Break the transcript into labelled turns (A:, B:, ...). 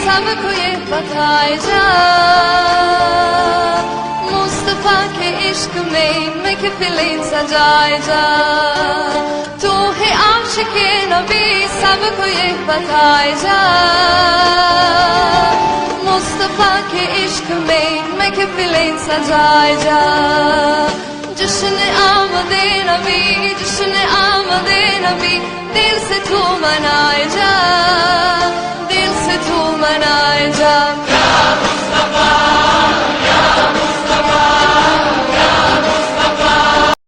A: सबको ये बताए जा मुस्तफा के इश्क में महफिलें सजाए जा तू है आशिक़े नबी सबको ये बताए जा मुस्तफा के इश्क में महफिलें सजाए जा जश्न आमदे नबी जश्न आमदे नबी दिल से तू मनाए जा